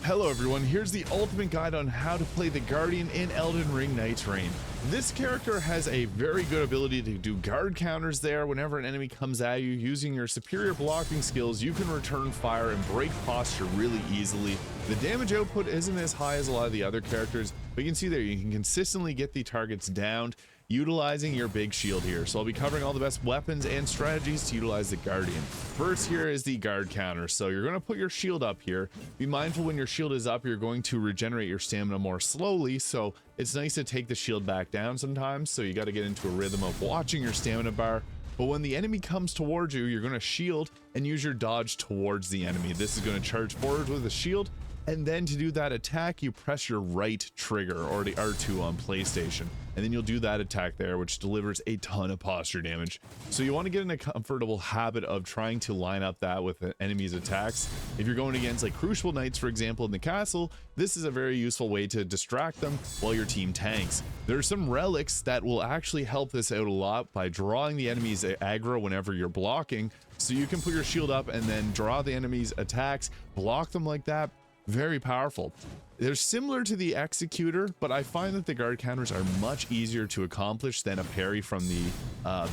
Hello everyone, here's the ultimate guide on how to play the Guardian in Elden Ring Nightreign. This character has a very good ability to do guard counters there. Whenever an enemy comes at you, using your superior blocking skills, you can return fire and break posture really easily. The damage output isn't as high as a lot of the other characters, but you can see there you can consistently get the targets downed utilizing your big shield here. So I'll be covering all the best weapons and strategies to utilize the Guardian. First here is the guard counter. So you're going to put your shield up here. Be mindful when your shield is up, you're going to regenerate your stamina more slowly. So it's nice to take the shield back down sometimes. So you got to get into a rhythm of watching your stamina bar. But when the enemy comes towards you, you're going to shield and use your dodge towards the enemy. This is going to charge forward with a shield. And then to do that attack, you press your right trigger, or the R2 on PlayStation. And then you'll do that attack there, which delivers a ton of posture damage. So you want to get in a comfortable habit of trying to line up that with an enemy's attacks. If you're going against like Crucible Knights, for example, in the castle, this is a very useful way to distract them while your team tanks. There are some relics that will actually help this out a lot by drawing the enemy's aggro whenever you're blocking. So you can put your shield up and then draw the enemy's attacks, block them like that. Very powerful. They're similar to the executor, but I find that the guard counters are much easier to accomplish than a parry from the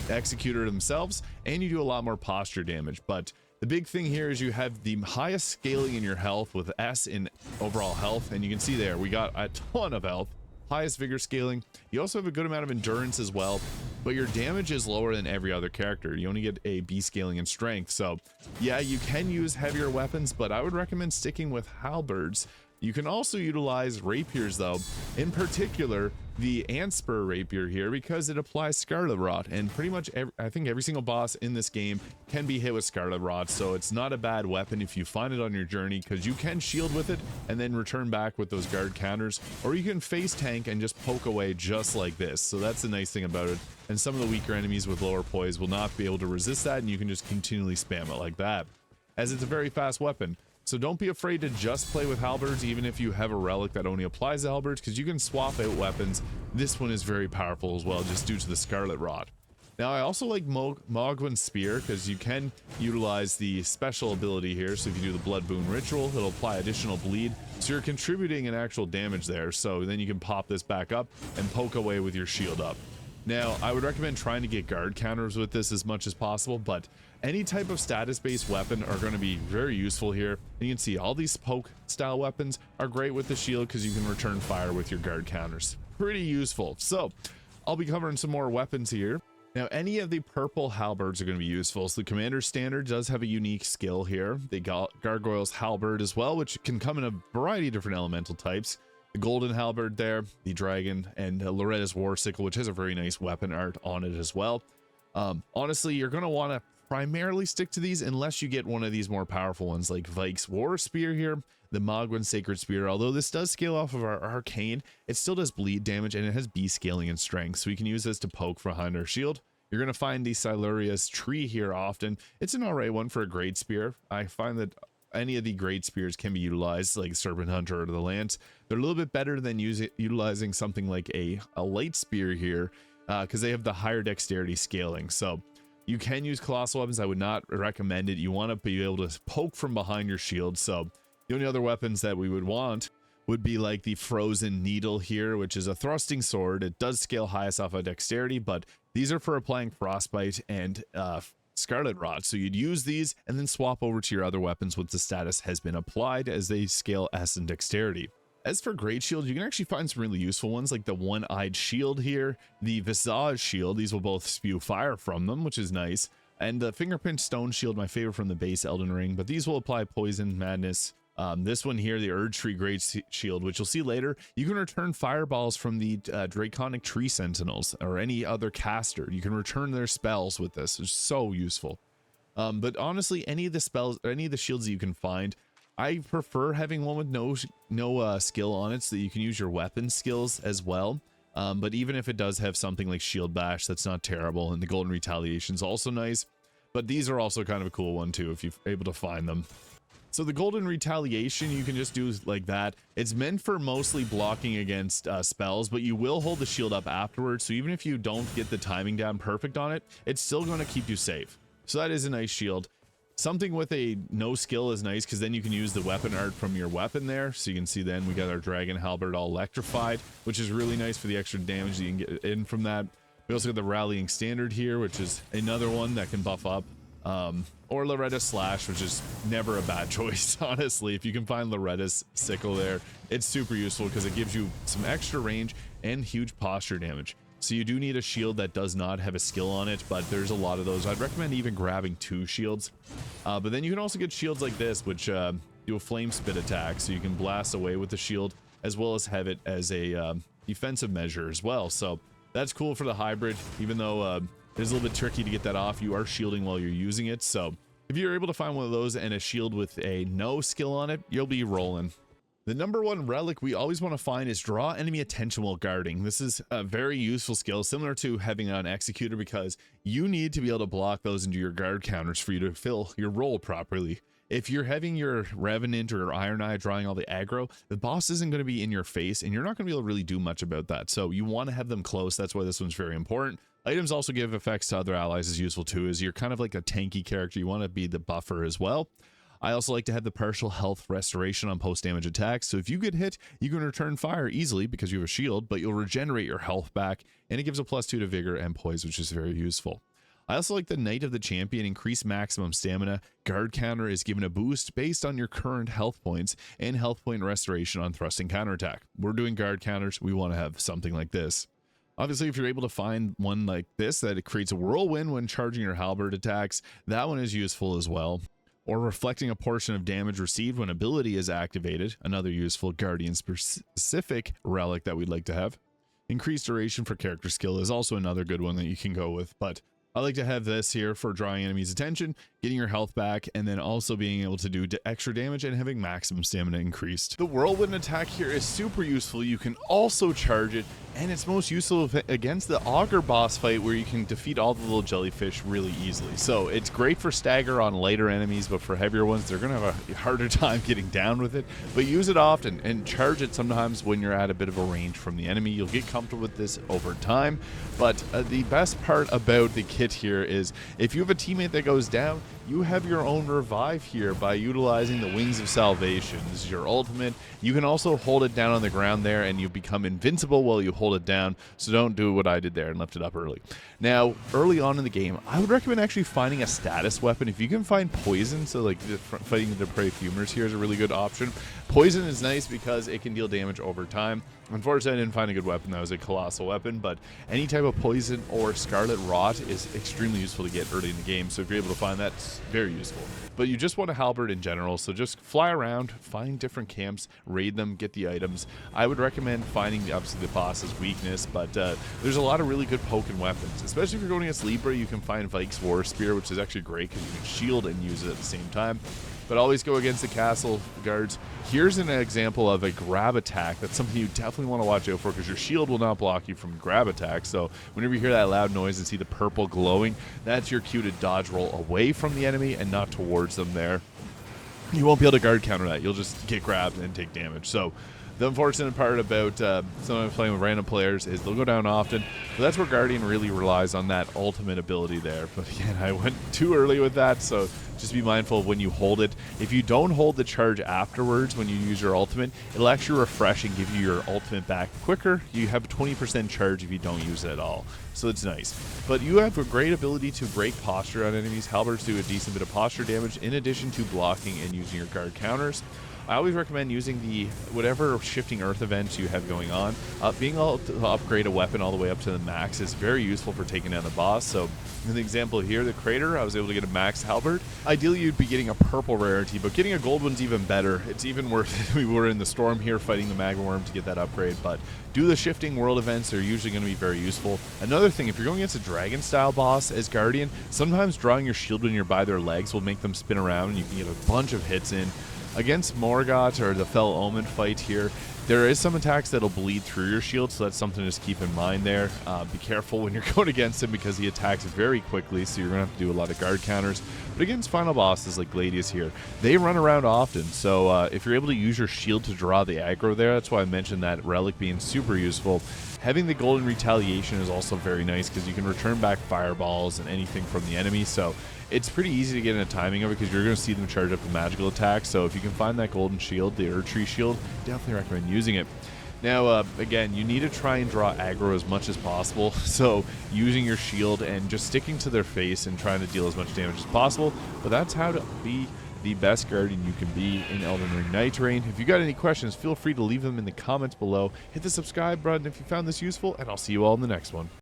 executor themselves, and you do a lot more posture damage. But the big thing here is you have the highest scaling in your health with S in overall health, and you can see there we got a ton of health, highest vigor scaling. You also have a good amount of endurance as well, but your damage is lower than every other character. You only get a B scaling in strength. So yeah, you can use heavier weapons, but I would recommend sticking with halberds. You can also utilize rapiers though, in particular the Antspur rapier here, because it applies Scarlet Rot, and pretty much I think every single boss in this game can be hit with Scarlet Rot, so it's not a bad weapon if you find it on your journey, because you can shield with it and then return back with those guard counters, or you can face tank and just poke away just like this. So that's the nice thing about it, and some of the weaker enemies with lower poise will not be able to resist that, and you can just continually spam it like that, as it's a very fast weapon. So don't be afraid to just play with halberds, even if you have a relic that only applies to halberds, because you can swap out weapons. This one is very powerful as well, just due to the Scarlet Rot. Now I also like Mogwin's Spear, because you can utilize the special ability here. So if you do the Blood Boon Ritual, it'll apply additional bleed, so you're contributing an actual damage there. So then you can pop this back up and poke away with your shield up. Now, I would recommend trying to get guard counters with this as much as possible, but any type of status-based weapon are going to be very useful here. And you can see all these poke-style weapons are great with the shield because you can return fire with your guard counters. Pretty useful. So, I'll be covering some more weapons here. Now, any of the purple halberds are going to be useful. So the Commander's Standard does have a unique skill here. The Gargoyle's Halberd as well, which can come in a variety of different elemental types. The golden halberd there, the dragon, and Loretta's war sickle, which has a very nice weapon art on it as well. Honestly, you're going to want to primarily stick to these unless you get one of these more powerful ones like Vike's war spear here, the Mogwin sacred spear. Although this does scale off of our arcane, it still does bleed damage and it has B scaling and strength, so we can use this to poke behind our shield. You're going to find the Siluria's tree here often. It's an alright one for a great spear. I find that any of the great spears can be utilized, like Serpent Hunter or the Lance. They're a little bit better than utilizing something like a light spear here, because they have the higher dexterity scaling. So you can use colossal weapons. I would not recommend it. You want to be able to poke from behind your shield. So the only other weapons that we would want would be like the Frozen Needle here, which is a thrusting sword. It does scale highest off of dexterity, but these are for applying frostbite and Scarlet Rot. So you'd use these and then swap over to your other weapons once the status has been applied, as they scale S in dexterity. As for Great Shield, you can actually find some really useful ones like the One-Eyed Shield here, the Visage Shield. These will both spew fire from them, which is nice. And the Fingerprint Stone Shield, my favorite from the base Elden Ring, but these will apply Poison, Madness. This one here, the Urge Tree Great Shield, which you'll see later, you can return fireballs from the Draconic Tree Sentinels or any other caster. You can return their spells with this. It's so useful. But honestly, any of the spells, any of the shields that you can find, I prefer having one with no skill on it, so that you can use your weapon skills as well. But even if it does have something like Shield Bash, that's not terrible, and the Golden Retaliation is also nice. But these are also kind of a cool one too, if you're able to find them. So the Golden Retaliation, you can just do like that. It's meant for mostly blocking against spells, but you will hold the shield up afterwards. So even if you don't get the timing down perfect on it, it's still going to keep you safe. So that is a nice shield. Something with a no skill is nice because then you can use the weapon art from your weapon there. So you can see then we got our dragon halberd all electrified, which is really nice for the extra damage that you can get in from that. We also got the rallying standard here, which is another one that can buff up. Or Loretta slash, which is never a bad choice, honestly. If you can find Loretta's sickle there, it's super useful because it gives you some extra range and huge posture damage. So you do need a shield that does not have a skill on it, but there's a lot of those. I'd recommend even grabbing 2 shields. But then you can also get shields like this, which do a flame spit attack, so you can blast away with the shield, as well as have it as a defensive measure as well. So that's cool for the hybrid, even though it's a little bit tricky to get that off. You are shielding while you're using it, so if you're able to find one of those and a shield with a no skill on it, you'll be rolling. The number 1 relic we always want to find is draw enemy attention while guarding. This is a very useful skill, similar to having an executor, because you need to be able to block those into your guard counters for you to fill your role properly. If you're having your Revenant or Iron Eye drawing all the aggro, the boss isn't going to be in your face, and you're not going to be able to really do much about that. So you want to have them close. That's why this one's very important. Items also give effects to other allies is useful too, as you're kind of like a tanky character. You want to be the buffer as well. I also like to have the partial health restoration on post-damage attacks, so if you get hit, you can return fire easily because you have a shield, but you'll regenerate your health back, and it gives a +2 to vigor and poise, which is very useful. I also like the Knight of the Champion, increase maximum stamina. Guard counter is given a boost based on your current health points, and health point restoration on thrusting counterattack. We're doing guard counters, we want to have something like this. Obviously, if you're able to find one like this, that it creates a whirlwind when charging your halberd attacks, that one is useful as well. Or reflecting a portion of damage received when ability is activated, another useful guardian specific relic that we'd like to have. Increased duration for character skill is also another good one that you can go with, but I like to have this here for drawing enemies' attention, getting your health back, and then also being able to do extra damage and having maximum stamina increased. The whirlwind attack here is super useful. You can also charge it, and it's most useful against the augur boss fight where you can defeat all the little jellyfish really easily. So it's great for stagger on lighter enemies, but for heavier ones, they're going to have a harder time getting down with it. But use it often and charge it sometimes when you're at a bit of a range from the enemy. You'll get comfortable with this over time. But the best part about the kit here is if you have a teammate that goes down, you have your own revive here by utilizing the Wings of Salvation. This is your ultimate. You can also hold it down on the ground there and you become invincible while you hold it down, so don't do what I did there and left it up early. Now, early on in the game, I would recommend actually finding a status weapon. If you can find poison, so like fighting the prey fumers here is a really good option. Poison is nice because it can deal damage over time. Unfortunately, I didn't find a good weapon that was a colossal weapon, but any type of poison or scarlet rot is extremely useful to get early in the game, so if you're able to find that, it's very useful. But you just want a halberd in general, so just fly around, find different camps, raid them, get the items. I would recommend finding obviously the boss's weakness, but there's a lot of really good poking weapons, especially if you're going against Libra. You can find Vike's War Spear, which is actually great because you can shield and use it at the same time. But always go against the castle guards. Here's an example of a grab attack. That's something you definitely want to watch out for because your shield will not block you from grab attacks. So whenever you hear that loud noise and see the purple glowing, that's your cue to dodge roll away from the enemy and not towards them there. You won't be able to guard counter that. You'll just get grabbed and take damage. So the unfortunate part about someone playing with random players is they'll go down often, but that's where Guardian really relies on that ultimate ability there. But again, I went too early with that, so just be mindful of when you hold it. If you don't hold the charge afterwards when you use your ultimate, it'll actually refresh and give you your ultimate back quicker. You have a 20% charge if you don't use it at all, so it's nice. But you have a great ability to break posture on enemies. Halberds do a decent bit of posture damage in addition to blocking and using your guard counters. I always recommend using the whatever shifting earth events you have going on. Being able to upgrade a weapon all the way up to the max is very useful for taking down the boss. So in the example here, the Crater, I was able to get a max halberd. Ideally, you'd be getting a purple rarity, but getting a gold one's even better. It's even worth it. We were in the storm here fighting the magma worm to get that upgrade, but do the shifting world events. They're usually going to be very useful. Another thing, if you're going against a dragon style boss as Guardian, sometimes drawing your shield when you're by their legs will make them spin around and you can get a bunch of hits in. Against Morgoth or the Fell Omen fight here, There is some attacks that'll bleed through your shield, so that's something to just keep in mind there. Be careful when you're going against him because he attacks very quickly, so you're going to have to do a lot of guard counters. But against final bosses like Gladius here, they run around often, so if you're able to use your shield to draw the aggro there, that's why I mentioned that Relic being super useful. Having the golden retaliation is also very nice because you can return back fireballs and anything from the enemy, so it's pretty easy to get in a timing of it because you're going to see them charge up the magical attack. So if you can find that golden shield, the Earth Tree shield, definitely recommend using it. Now, again, you need to try and draw aggro as much as possible, so using your shield and just sticking to their face and trying to deal as much damage as possible, but that's how to be the best guardian you can be in Elden Ring Nightreign. If you got any questions, feel free to leave them in the comments below. Hit the subscribe button if you found this useful, and I'll see you all in the next one.